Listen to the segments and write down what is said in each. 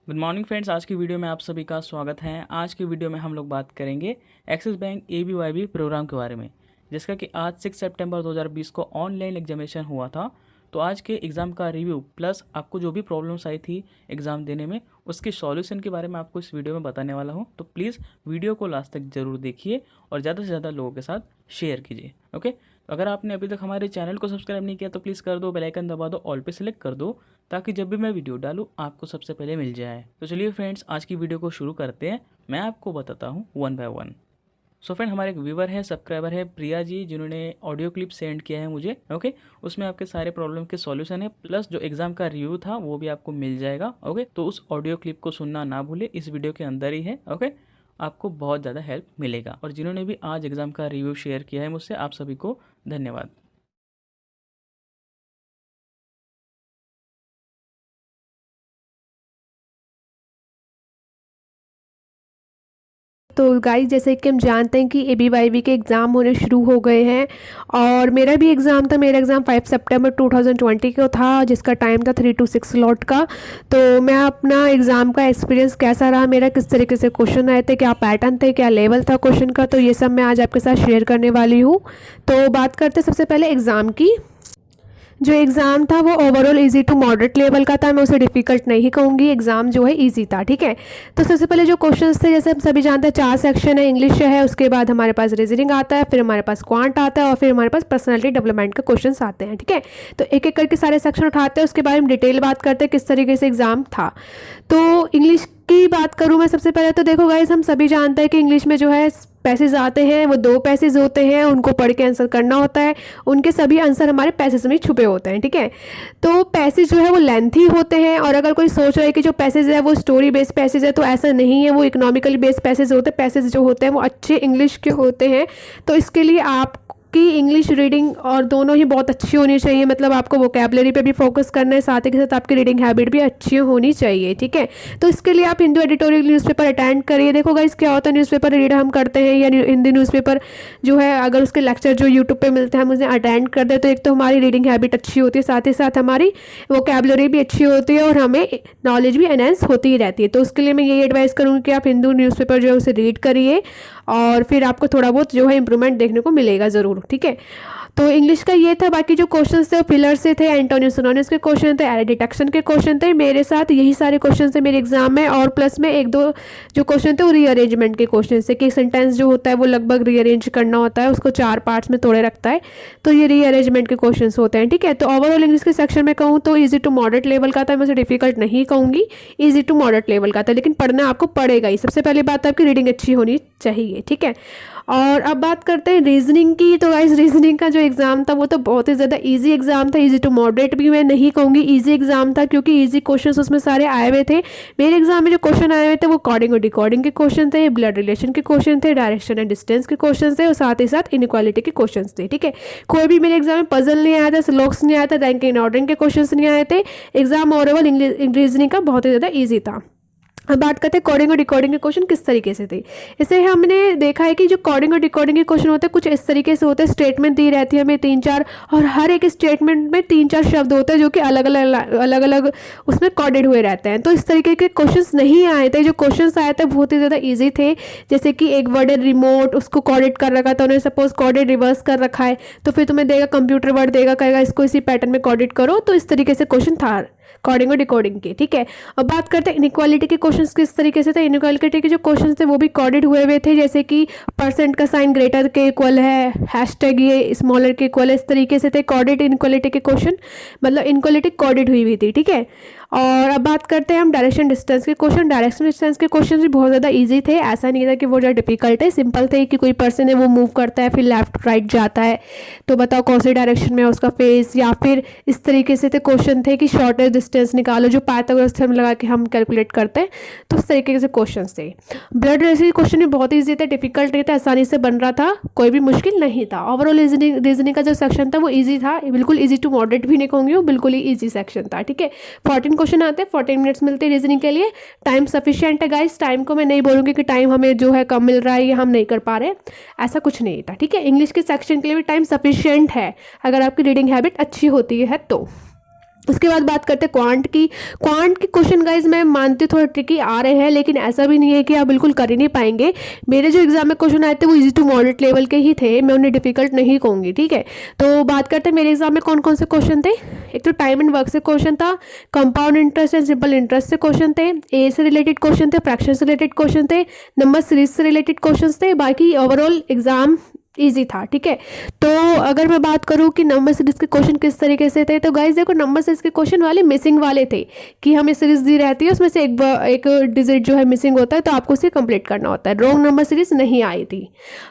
Good morning friends. आज की video में आप सभी का स्वागत है। आज की वीडियो में हम लोग बात करेंगे एक्सिस बैंक ABYB प्रोग्राम के बारे में, जिसका कि आज 6 सितंबर 2020 को ऑनलाइन एग्जामिनेशन हुआ था। तो आज के एग्ज़ाम का रिव्यू प्लस आपको जो भी प्रॉब्लम्स आई थी एग्ज़ाम देने में उसके सॉल्यूशन के बारे में आपको इस वीडियो में बताने वाला हूँ। तो प्लीज़ वीडियो को लास्ट तक ज़रूर देखिए और ज़्यादा से ज़्यादा लोगों के साथ शेयर कीजिए। ओके, तो अगर आपने अभी तक हमारे चैनल को सब्सक्राइब नहीं किया तो प्लीज़ कर दो, बेल आइकन दबा दो, ऑल पे सेलेक्ट कर दो ताकि जब भी मैं वीडियो डालूँ आपको सबसे पहले मिल जाए। तो चलिए फ्रेंड्स, आज की वीडियो को शुरू करते हैं। मैं आपको बताता हूँ one by one. So friend, हमारे एक व्यूवर है, सब्सक्राइबर है प्रिया जी, जिन्होंने ऑडियो क्लिप सेंड किया है मुझे। ओके, उसमें आपके सारे प्रॉब्लम के सॉल्यूशन है प्लस जो एग्जाम का रिव्यू था वो भी आपको मिल जाएगा। ओके, तो उस ऑडियो क्लिप को सुनना ना भूले, इस वीडियो के अंदर ही है। ओके, आपको बहुत ज़्यादा हेल्प मिलेगा। और जिन्होंने भी आज एग्जाम का रिव्यू शेयर किया है मुझसे, आप सभी को धन्यवाद। तो गाइस, जैसे कि हम जानते हैं कि ABYB के एग्ज़ाम होने शुरू हो गए हैं और मेरा भी एग्ज़ाम था। मेरा एग्ज़ाम 5 सितंबर 2020 को था, जिसका टाइम था 3 to 6 स्लॉट का। तो मैं अपना एग्ज़ाम का एक्सपीरियंस कैसा रहा, मेरा किस तरीके से क्वेश्चन आए थे, क्या पैटर्न थे, क्या लेवल था क्वेश्चन का, तो ये सब मैं आज आपके साथ शेयर करने वाली हूँ। तो बात करते सबसे पहले एग्ज़ाम की। जो एग्ज़ाम था वो overall easy to moderate level का था। मैं उसे डिफ़िकल्ट नहीं कहूँगी, एग्ज़ाम जो है इजी था। ठीक है, तो सबसे पहले जो क्वेश्चंस थे, जैसे हम सभी जानते हैं 4 सेक्शन है। इंग्लिश है, उसके बाद हमारे पास रीजनिंग आता है, फिर हमारे पास क्वांट आता है और फिर हमारे पास पर्सनैलिटी डेवलपमेंट के क्वेश्चन आते हैं। ठीक है, तो एक एक करके सारे सेक्शन उठाते हैं, उसके बारे में डिटेल बात करते हैं किस तरीके से एग्ज़ाम था। तो इंग्लिश की बात करूँ मैं सबसे पहले, तो देखो गाइस, हम सभी जानते हैं कि इंग्लिश में जो है पैसेज आते हैं, वो 2 पैसेज होते हैं, उनको पढ़ के आंसर करना होता है। उनके सभी आंसर हमारे पैसेज में छुपे होते हैं। ठीक है, तो पैसेज जो है वो लेंथी होते हैं। और अगर कोई सोच रहा है कि जो पैसेज है वो स्टोरी बेस्ड पैसेज है, तो ऐसा नहीं है, वो इकोनॉमिकली बेस्ड पैसेज होते हैं। पैसेज जो होते हैं वो अच्छे इंग्लिश के होते हैं। तो इसके लिए आप की इंग्लिश रीडिंग और दोनों ही बहुत अच्छी होनी चाहिए। मतलब आपको वोकैबलरी पे भी फोकस करना है, साथ ही के साथ आपकी रीडिंग हैबिट भी अच्छी होनी चाहिए। ठीक है, तो इसके लिए आप हिंदू एडिटोरियल न्यूज़पेपर अटेंड करिए। देखो गाइस, क्या होता है, न्यूज़पेपर रीड हम करते हैं या हिंदी न्यूज़पेपर जो है, अगर उसके लेक्चर जो यूट्यूब पे मिलते हैं हम उसे अटेंड कर दे, तो एक तो हमारी रीडिंग हैबिट अच्छी होती है, साथ ही साथ हमारी वोकैबलरी भी अच्छी होती है और हमें नॉलेज भी एनहेंस होती ही रहती है। तो उसके लिए मैं यही एडवाइस करूँगी कि आप हिंदू न्यूज़पेपर जो है उसे रीड करिए और फिर आपको थोड़ा बहुत जो है इंप्रूवमेंट देखने को मिलेगा ज़रूर। ठीक है, तो इंग्लिश का ये था। बाकी जो क्वेश्चन थे वो फिलर से थे, एंटोनियो सिनोनिम्स के क्वेश्चन थे, एरर डिटेक्शन के क्वेश्चन थे। मेरे साथ यही सारे क्वेश्चन थे मेरे एग्जाम में, और प्लस में एक दो जो क्वेश्चन थे वो रीअरेंजमेंट के क्वेश्चन थे कि सेंटेंस जो होता है वो लगभग रीअरेंज करना होता है, उसको 4 पार्ट्स में तोड़े रखता है, तो ये रीअरेंजमेंट के क्वेश्चन होते हैं। ठीक है, तो ओवरऑल इंग्लिश के सेक्शन में कहूँ तो ईजी टू मॉडरेट लेवल का था। मैं उसे डिफिकल्ट नहीं कहूँगी, ईजी टू मॉडरेट लेवल का था, लेकिन पढ़ना आपको पड़ेगा ही। सबसे पहली बात आपकी रीडिंग अच्छी होनी चाहिए। ठीक है, और अब बात करते हैं रीजनिंग की। तो गाइस, रीजनिंग का जो एग्ज़ाम था वो तो बहुत ही ज़्यादा इजी एग्ज़ाम था। इजी टू मॉडरेट भी मैं नहीं कहूँगी, इजी एग्ज़ाम था, क्योंकि इजी क्वेश्चंस उसमें सारे आए हुए थे। मेरे एग्जाम में जो क्वेश्चन आए हुए थे वो कॉर्डिंग और डिकॉर्डिंग के क्वेश्चन थे, ब्लड रिलेशन के क्वेश्चन थे, डायरेक्शन एंड डिस्टेंस के क्वेश्चन थे और साथ ही साथ इनइक्वालिटी के क्वेश्चन थे। ठीक है, कोई भी मेरे एग्जाम में पजल नहीं आया था, स्लोक्स नहीं आया था, रैंकिंग ऑर्डरिंग के क्वेश्चन नहीं आए थे। एग्जाम ओवरऑल रीजनिंग का बहुत ही ज़्यादा ईजी था। अब बात करते हैं कोडिंग और डिकोडिंग के क्वेश्चन किस तरीके से थे। इसे हमने देखा है कि जो कोडिंग और डिकोडिंग के क्वेश्चन होते हैं कुछ इस तरीके से होते हैं। स्टेटमेंट दी रहती है हमें 3-4, और हर एक स्टेटमेंट में 3-4 शब्द होते हैं जो कि अलग अलग उसमें कोडेड हुए रहते हैं। तो इस तरीके के क्वेश्चंस नहीं आए थे। जो क्वेश्चंस आए थे बहुत ही ज़्यादा ईजी थे। जैसे कि एक वर्ड है रिमोट, उसको कोडेड कर रखा था उन्होंने, सपोज कोडेड रिवर्स कर रखा है, तो फिर तुम्हें देगा कंप्यूटर वर्ड देगा, कहेगा इसको इसी पैटर्न में कोडेड करो। तो इस तरीके से क्वेश्चन था कोडिंग और डिकोडिंग के। ठीक है, अब बात करते हैं इनइक्वालिटी के क्वेश्चंस किस तरीके से थे। इनइक्वालिटी के जो क्वेश्चंस थे वो भी कोडेड हुए हुए थे, जैसे कि परसेंट का साइन ग्रेटर के इक्वल है, हैशटैग ये स्मॉलर के इक्वल है, इस तरीके से थे कोडेड इनइक्वालिटी के क्वेश्चन, मतलब इनइक्वालिटी कोडेड हुई हुई थी। ठीक है, और अब बात करते हैं हम डायरेक्शन डिस्टेंस के क्वेश्चन। डायरेक्शन डिस्टेंस के क्वेश्चन भी बहुत ज़्यादा ईजी थे, ऐसा नहीं था कि वो ज़्यादा डिफिकल्ट है, सिंपल थे कि कोई पर्सन है वो मूव करता है फिर लेफ्ट राइट जाता है, तो बताओ कौन सी डायरेक्शन में है उसका फेस, या फिर इस तरीके से थे क्वेश्चन थे कि शॉर्टेस्ट डिस्टेंस निकालो, जो पाइथागोरस थ्योरम लगा के हम कैलकुलेट करते हैं, तो उस तरीके से क्वेश्चन थे। ब्लड रेस के क्वेश्चन भी बहुत ईजी थे, डिफिकल्ट नहीं था, आसानी से बन रहा था, कोई भी मुश्किल नहीं था। ओवरऑल रीजनिंग का जो सेक्शन था वो ईजी था, बिल्कुल ईजी टू मॉडरेट भी नहीं कहूँगी, वो बिल्कुल ही ईजी सेक्शन था। ठीक है, 14 क्वेश्चन आते हैं, 14 मिनट्स मिलते हैं रीजनिंग के लिए। टाइम सफिशिएंट है गाइस, टाइम को मैं नहीं बोलूँगी कि टाइम हमें जो है कम मिल रहा है या हम नहीं कर पा रहे, ऐसा कुछ नहीं था। ठीक है, इंग्लिश के सेक्शन के लिए भी टाइम सफिशिएंट है अगर आपकी रीडिंग हैबिट अच्छी होती है तो। उसके बाद बात करते हैं क्वांट की क्वेश्चन गाइज मैं मानती हूँ थोड़ा ट्रिकी आ रहे हैं, लेकिन ऐसा भी नहीं है कि आप बिल्कुल कर ही नहीं पाएंगे। मेरे जो एग्जाम में क्वेश्चन आए थे वो इजी टू मॉडरेट लेवल के ही थे, मैं उन्हें डिफिकल्ट नहीं कहूँगी, ठीक है। तो बात करते हैं मेरे एग्जाम में कौन कौन से क्वेश्चन थे। एक तो टाइम एंड वर्क से क्वेश्चन था, compound interest and simple interest से क्वेश्चन थे, ए से रिलेटेड क्वेश्चन थे, फ्रैक्शन से रिलेटेड क्वेश्चन थे, नंबर सीरीज से रिलेटेड क्वेश्चन थे। बाकी ओवरऑल एग्जाम इजी था, ठीक है। तो अगर मैं बात करूँ कि नंबर सीरीज के क्वेश्चन किस तरीके से थे, तो गाइस देखो नंबर सीरीज के क्वेश्चन वाले मिसिंग वाले थे कि हमें सीरीज दी रहती है, उसमें से एक डिजिट जो है मिसिंग होता है, तो आपको उसे कंप्लीट करना होता है। रॉन्ग नंबर सीरीज नहीं आई थी।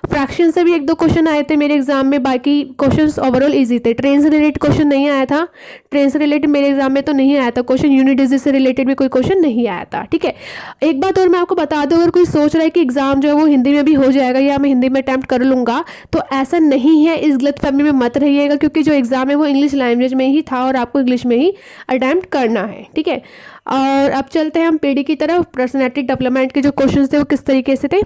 फ्रैक्शन से भी एक दो क्वेश्चन आए थे मेरे एग्जाम में, बाकी क्वेश्चन ओवरऑल ईजी थे। ट्रेन से रिलेटेड क्वेश्चन नहीं आया था, ट्रेन से रिलेटेड मेरे एग्जाम में तो नहीं आया था क्वेश्चन। यूनिट डिजिट से रिलेटेड भी कोई क्वेश्चन नहीं आया था, ठीक है। एक बात और मैं आपको बता दूं, अगर कोई सोच रहा है कि एग्जाम जो है वो हिंदी में भी हो जाएगा या मैं हिंदी में अटैम्प्ट कर लूँगा, तो ऐसा नहीं है। इस गलतफहमी में मत रहिएगा, क्योंकि जो एग्ज़ाम है वो इंग्लिश लैंग्वेज में ही था और आपको इंग्लिश में ही अटैम्प्ट करना है, ठीक है। और अब चलते हैं हम पीडी की तरफ। पर्सनैलिटी डेवलपमेंट के जो क्वेश्चन थे वो किस तरीके से थे।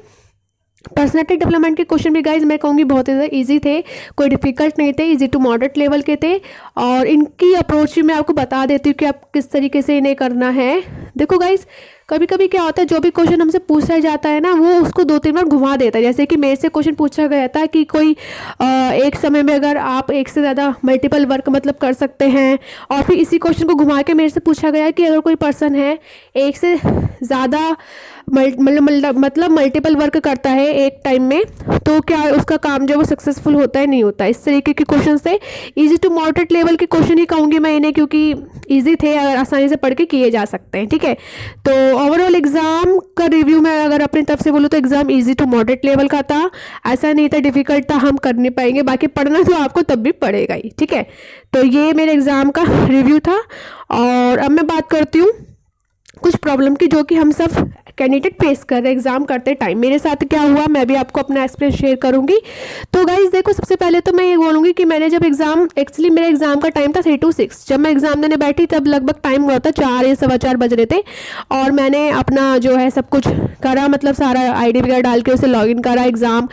पर्सनैलिटी डेवलपमेंट के क्वेश्चन भी गाइज मैं कहूँगी बहुत ज़्यादा ईजी थे, कोई डिफिकल्ट नहीं थे, इजी टू मॉडरेट लेवल के थे। और इनकी अप्रोच भी मैं आपको बता देती हूँ कि आप किस तरीके से इन्हें करना है। देखो गाइज कभी कभी क्या होता है, जो भी क्वेश्चन हमसे पूछा जाता है ना, वो उसको 2-3 बार घुमा देता है। जैसे कि मेरे से क्वेश्चन पूछा गया था कि कोई एक समय में अगर आप एक से ज़्यादा मल्टीपल वर्क मतलब कर सकते हैं, और फिर इसी क्वेश्चन को घुमा के मेरे से पूछा गया कि अगर कोई पर्सन है एक से ज़्यादा मतलब मल्टीपल वर्क करता है एक टाइम में, तो क्या उसका काम जो वो सक्सेसफुल होता है नहीं होता। इस तरीके के क्वेश्चन थे। इजी टू मॉडरेट लेवल के क्वेश्चन ही कहूँगी मैं इन्हें, क्योंकि ईजी थे और आसानी से पढ़ के किए जा सकते हैं, ठीक है। तो ओवरऑल एग्जाम का रिव्यू मैं अगर अपनी तरफ से बोलूँ तो exam easy to moderate level का था, ऐसा नहीं था डिफिकल्ट था, हम कर नहीं पाएंगे। बाकी पढ़ना तो आपको तब भी पड़ेगा ही, ठीक है। तो ये मेरे एग्जाम का रिव्यू था। और अब मैं बात करती हूँ कुछ प्रॉब्लम की जो कि हम सब कैंडिडेट फेस कर रहे हैं एग्जाम करते टाइम। मेरे साथ क्या हुआ मैं भी आपको अपना एक्सपीरियंस शेयर करूंगी। तो गाइज देखो, सबसे पहले तो मैं ये बोलूँगी कि मैंने जब एक्चुअली मेरे एग्जाम का टाइम था 3 to 6, जब मैं एग्जाम देने बैठी तब लगभग टाइम हुआ था 4 या 4:15 बज रहे थे। और मैंने अपना जो है सब कुछ करा, मतलब सारा ID वगैरह डाल के उसे लॉगिन करा एग्ज़ाम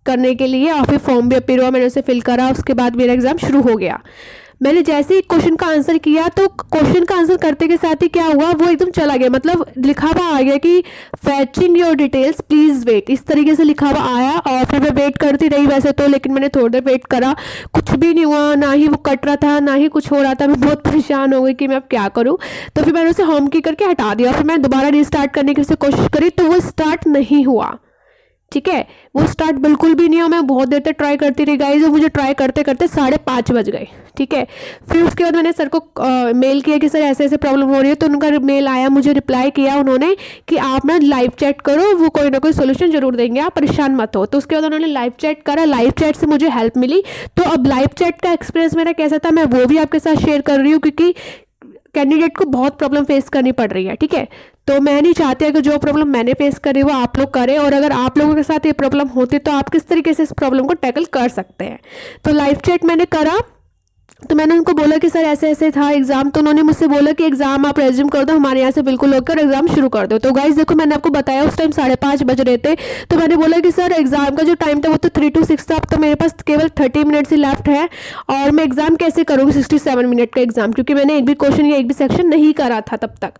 करने के लिए, और फिर फॉर्म भी अपीयर हुआ, मैंने उसे फिल करा। उसके बाद मेरा एग्ज़ाम शुरू हो गया। मैंने जैसे ही क्वेश्चन का आंसर किया, तो क्वेश्चन का आंसर करते के साथ ही क्या हुआ, वो एकदम चला गया। मतलब लिखा हुआ आ गया कि fetching your details please wait, इस तरीके से लिखा हुआ आया। और फिर मैं वेट करती रही वैसे तो, लेकिन मैंने थोड़ी देर वेट करा, कुछ भी नहीं हुआ, ना ही वो कट रहा था ना ही कुछ हो रहा था। मैं बहुत परेशान हो गई कि मैं अब क्या करूँ। तो फिर मैंने उसे होम की करके हटा दिया, फिर मैं दोबारा रिस्टार्ट करने की कोशिश करी, तो वो स्टार्ट नहीं हुआ, ठीक है। वो स्टार्ट बिल्कुल भी नहीं हुआ। मैं बहुत देर तक ट्राई करती रही गाइज, और मुझे ट्राई करते करते 5:30 बज गए, ठीक है। फिर उसके बाद मैंने सर को मेल किया कि सर ऐसे ऐसे प्रॉब्लम हो रही है। तो उनका मेल आया, मुझे रिप्लाई किया उन्होंने कि आप ना लाइव चैट करो, वो कोई ना कोई सोल्यूशन जरूर देंगे, आप परेशान मत हो। तो उसके बाद उन्होंने लाइव चैट करा, लाइव चैट से मुझे हेल्प मिली। तो अब लाइव चैट का एक्सपीरियंस मेरा कैसा था मैं वो भी आपके साथ शेयर कर रही हूँ, क्योंकि कैंडिडेट को बहुत प्रॉब्लम फेस करनी पड़ रही है, ठीक है। तो मैं नहीं चाहती है कि जो प्रॉब्लम मैंने फेस करी वो आप लोग करें, और अगर आप लोगों के साथ ये प्रॉब्लम होती तो आप किस तरीके से इस प्रॉब्लम को टैकल कर सकते हैं। तो लाइव चैट मैंने करा, तो मैंने उनको बोला कि सर ऐसे ऐसे था एग्जाम। तो उन्होंने मुझसे बोला कि एग्जाम आप रेज्यूम कर दो, हमारे यहाँ से बिल्कुल होकर एग्जाम शुरू कर दो। तो गाइस देखो, मैंने आपको बताया उस टाइम 5:30 बज रहे थे। तो मैंने बोला कि सर एग्जाम का जो टाइम था वो तो 3 to 6 था, अब तो मेरे पास केवल 30 मिनट्स ही लेफ्ट है, और मैं एग्जाम कैसे करूँगी 67 मिनट का एग्जाम, क्योंकि मैंने एक भी क्वेश्चन या एक भी सेक्शन नहीं करा था तब तक।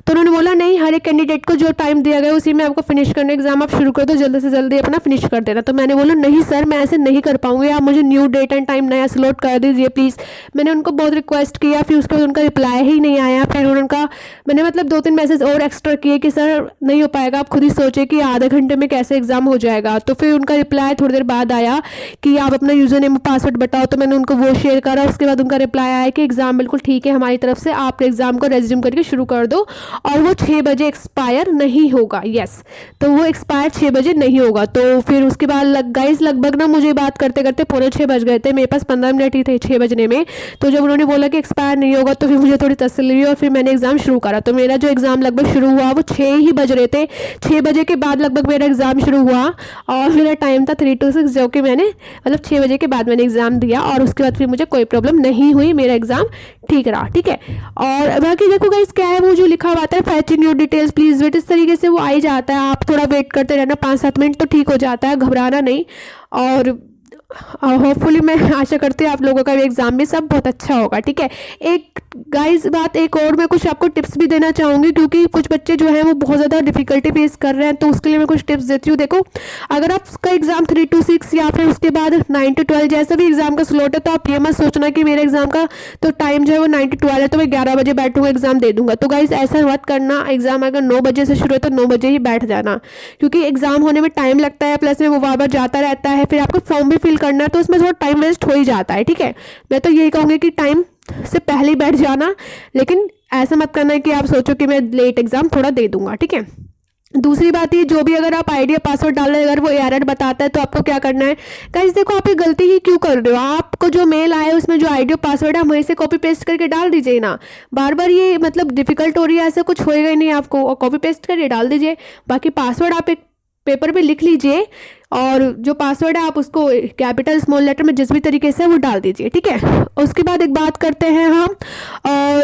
तो उन्होंने बोला नहीं, हर एक कैंडिडेट को जो टाइम दिया गया उसी में आपको फिनिश करना, एग्जाम आप शुरू कर दो, जल्दी से जल्दी अपना फिनिश कर देना। तो मैंने बोला नहीं सर, मैं ऐसे नहीं कर पाऊंगी, आप मुझे न्यू डेट एंड टाइम नया स्लॉट कर दीजिए प्लीज़। मैंने उनको बहुत रिक्वेस्ट किया, फिर उसके बाद उनका रिप्लाई ही नहीं आया। फिर उनका मैंने मतलब 2-3 मैसेज और एक्स्ट्रा किए कि सर नहीं हो पाएगा, आप खुद ही सोचे कि आधे घंटे में कैसे एग्जाम हो जाएगा। तो फिर उनका रिप्लाई थोड़ी देर बाद आया कि आप अपना यूजर नेम पासवर्ड बताओ। तो मैंने उनको वो शेयर करा। उसके बाद उनका रिप्लाई आया कि एग्जाम बिल्कुल ठीक है हमारी तरफ से, आप एग्जाम को रेज्यूम करके शुरू कर दो, और वो 6 बजे एक्सपायर नहीं होगा। यस, तो वो एक्सपायर 6 बजे नहीं होगा। तो फिर उसके बाद गाइस लगभग ना मुझे बात करते करते 5:45 बज गए थे, मेरे पास 15 मिनट ही थे 6 बजने में। तो जब उन्होंने बोला कि एक्सपायर नहीं होगा तो फिर मुझे थोड़ी तसल्ली हुई, और फिर मैंने एग्जाम शुरू करा। तो मेरा जो एग्जाम लगभग शुरू हुआ वो 6 ही बज रहे थे, 6 बजे के बाद लगभग मेरा एग्जाम शुरू हुआ, और मेरा टाइम था 3 to 6, जो कि मैंने मतलब 6 बजे के बाद मैंने एग्जाम दिया। और उसके बाद फिर मुझे कोई प्रॉब्लम नहीं हुई, मेरा एग्जाम ठीक रहा, ठीक है। और बाकी देखो गाइस क्या है, वो जो लिखा हुआ है fetching your details please wait, इस तरीके से वो आई जाता है, आप थोड़ा वेट करते रहना 5-7 मिनट तो ठीक हो जाता है, घबराना नहीं। और होपफुली मैं आशा करती हूँ आप लोगों का भी एग्ज़ाम भी सब बहुत अच्छा होगा, ठीक है। एक गाइस बात एक और, मैं कुछ आपको टिप्स भी देना चाहूँगी क्योंकि कुछ बच्चे जो हैं वो बहुत ज़्यादा डिफ़िकल्टी फेस कर रहे हैं, तो उसके लिए मैं कुछ टिप्स देती हूँ। देखो, अगर आपका एग्ज़ाम 3 to 6 या फिर उसके बाद 9 to 12 जैसा भी एग्ज़ाम का स्लॉट है, तो आप ये मत सोचना कि मेरे एग्ज़ाम का तो टाइम जो है वो 9 to 12 है तो मैं 11 बजे बैठूंगा एग्ज़ाम दे दूंगा। तो गाइस ऐसा मत करना, एग्ज़ाम अगर 9 बजे से शुरू है तो 9 बजे ही बैठ जाना, क्योंकि एग्ज़ाम होने में टाइम लगता है, प्लस में वो बार बार जाता रहता है, फिर आपको फॉर्म भी फिल करना है, तो उसमें थोड़ा टाइम वेस्ट हो ही जाता है, ठीक है। मैं तो यही कहूँगी कि टाइम से पहले ही बैठ जाना, लेकिन ऐसा मत करना कि आप सोचो कि मैं लेट एग्ज़ाम थोड़ा दे दूंगा, ठीक है। दूसरी बात ये, जो भी अगर आप आईडी या पासवर्ड डाल रहे हैं अगर वो एरर बताता है तो आपको क्या करना है। गाइस देखो, आप ये गलती ही क्यों कर रहे हो, आपको जो मेल आया है उसमें जो आईडी और पासवर्ड है वहीं से कॉपी पेस्ट करके डाल दीजिए ना। बार बार ये मतलब डिफिकल्ट हो रही है, ऐसा कुछ होएगा ही नहीं आपको, और कॉपी पेस्ट करके डाल दीजिए। बाकी पासवर्ड आप एक पेपर पे लिख लीजिए, और जो पासवर्ड है आप उसको कैपिटल स्मॉल लेटर में जिस भी तरीके से वो डाल दीजिए, ठीक है। उसके बाद एक बात करते हैं हम,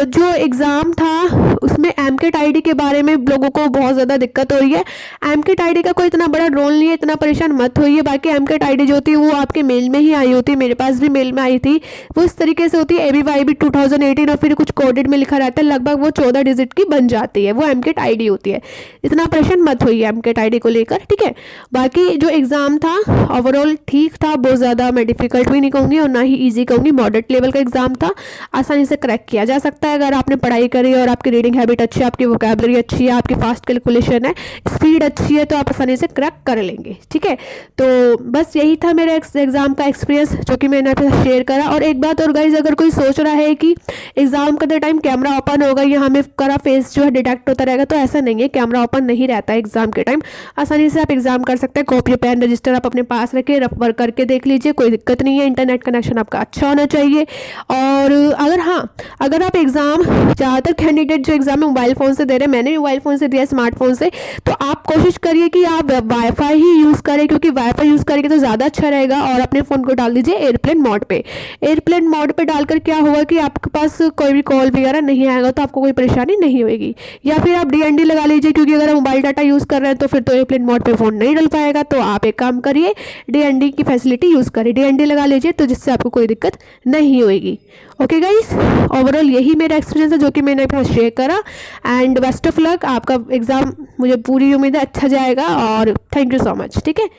जो एग्ज़ाम था उसमें एमकेट आईडी के बारे में लोगों को बहुत ज़्यादा दिक्कत हो रही है। एमकेट आईडी का कोई इतना बड़ा रोल नहीं है, इतना परेशान मत होइए। बाकी एमकेट आईडी जो होती है वो आपके मेल में ही आई होती है, मेरे पास भी मेल में आई थी। वो इस तरीके से होती है ABYB 2018 और फिर कुछ कोडेड में लिखा रहता है, लगभग वो 14 डिजिट की बन जाती है, वो एमकेट आईडी होती है। इतना परेशान मत होइए एमकेट आईडी को लेकर, ठीक है। बाकी जो एग्ज़ाम था ओवरऑल ठीक था, बहुत ज़्यादा मैं डिफ़िकल्ट भी नहीं कहूँगी और ना ही ईजी कहूँगी, मॉडरेट लेवल का एग्ज़ाम था, आसानी से क्रैक किया जा सकता है अगर आपने पढ़ाई करी और आपकी रीडिंग हैबिट अच्छी है, आपकी वोकैबलरी अच्छी है, आपकी फास्ट कैलकुलेशन है, स्पीड अच्छी है, तो आप आसानी से क्रैक कर लेंगे, ठीक है। तो बस यही था मेरे एग्ज़ाम का एक्सपीरियंस जो कि मैंने आपके साथ शेयर करा। और एक बात और गाइज, अगर कोई सोच रहा है कि एग्ज़ाम करते टाइम कैमरा ओपन होगा या हमें हमारा फेस जो है डिटेक्ट होता रहेगा, तो ऐसा नहीं है, कैमरा ओपन नहीं रहता है एग्ज़ाम के टाइम, आसानी से आप एग्ज़ाम कर सकते हैं। कॉपी पेन रजिस्टर आप अपने पास रखें, रफ वर्क करके देख लीजिए, कोई दिक्कत नहीं है। इंटरनेट कनेक्शन आपका अच्छा होना चाहिए। और अगर आप एग्ज़ाम, ज़्यादातर कैंडिडेट जो एग्ज़ाम में मोबाइल फ़ोन से दे रहे हैं, मैंने मोबाइल फ़ोन से दिया, स्मार्टफोन से, तो आप कोशिश करिए कि आप वाईफाई ही यूज़ करें, क्योंकि वाईफाई यूज़ करेंगे तो ज़्यादा अच्छा रहेगा। और अपने फ़ोन को डाल दीजिए एयरप्लेन मोड पे। एयरप्लेन मोड पे डालकर क्या होगा कि आपके पास कोई भी कॉल वगैरह नहीं आएगा, तो आपको कोई परेशानी नहीं होगी। या फिर आप DND लगा लीजिए, क्योंकि अगर आप मोबाइल डाटा यूज़ कर रहे हैं तो फिर तो एयरप्लेन मोड पे फ़ोन नहीं डल पाएगा। तो आप एक काम करिए, DND की फैसिलिटी यूज़ करें, DND लगा लीजिए, तो जिससे आपको कोई दिक्कत नहीं होगी। ओके गाइस, ओवरऑल यही मेरा एक्सपीरियंस है जो कि मैंने अपना शेयर करा। एंड बेस्ट ऑफ लक, आपका एग्ज़ाम मुझे पूरी उम्मीद है अच्छा जाएगा, और थैंक यू सो मच, ठीक है।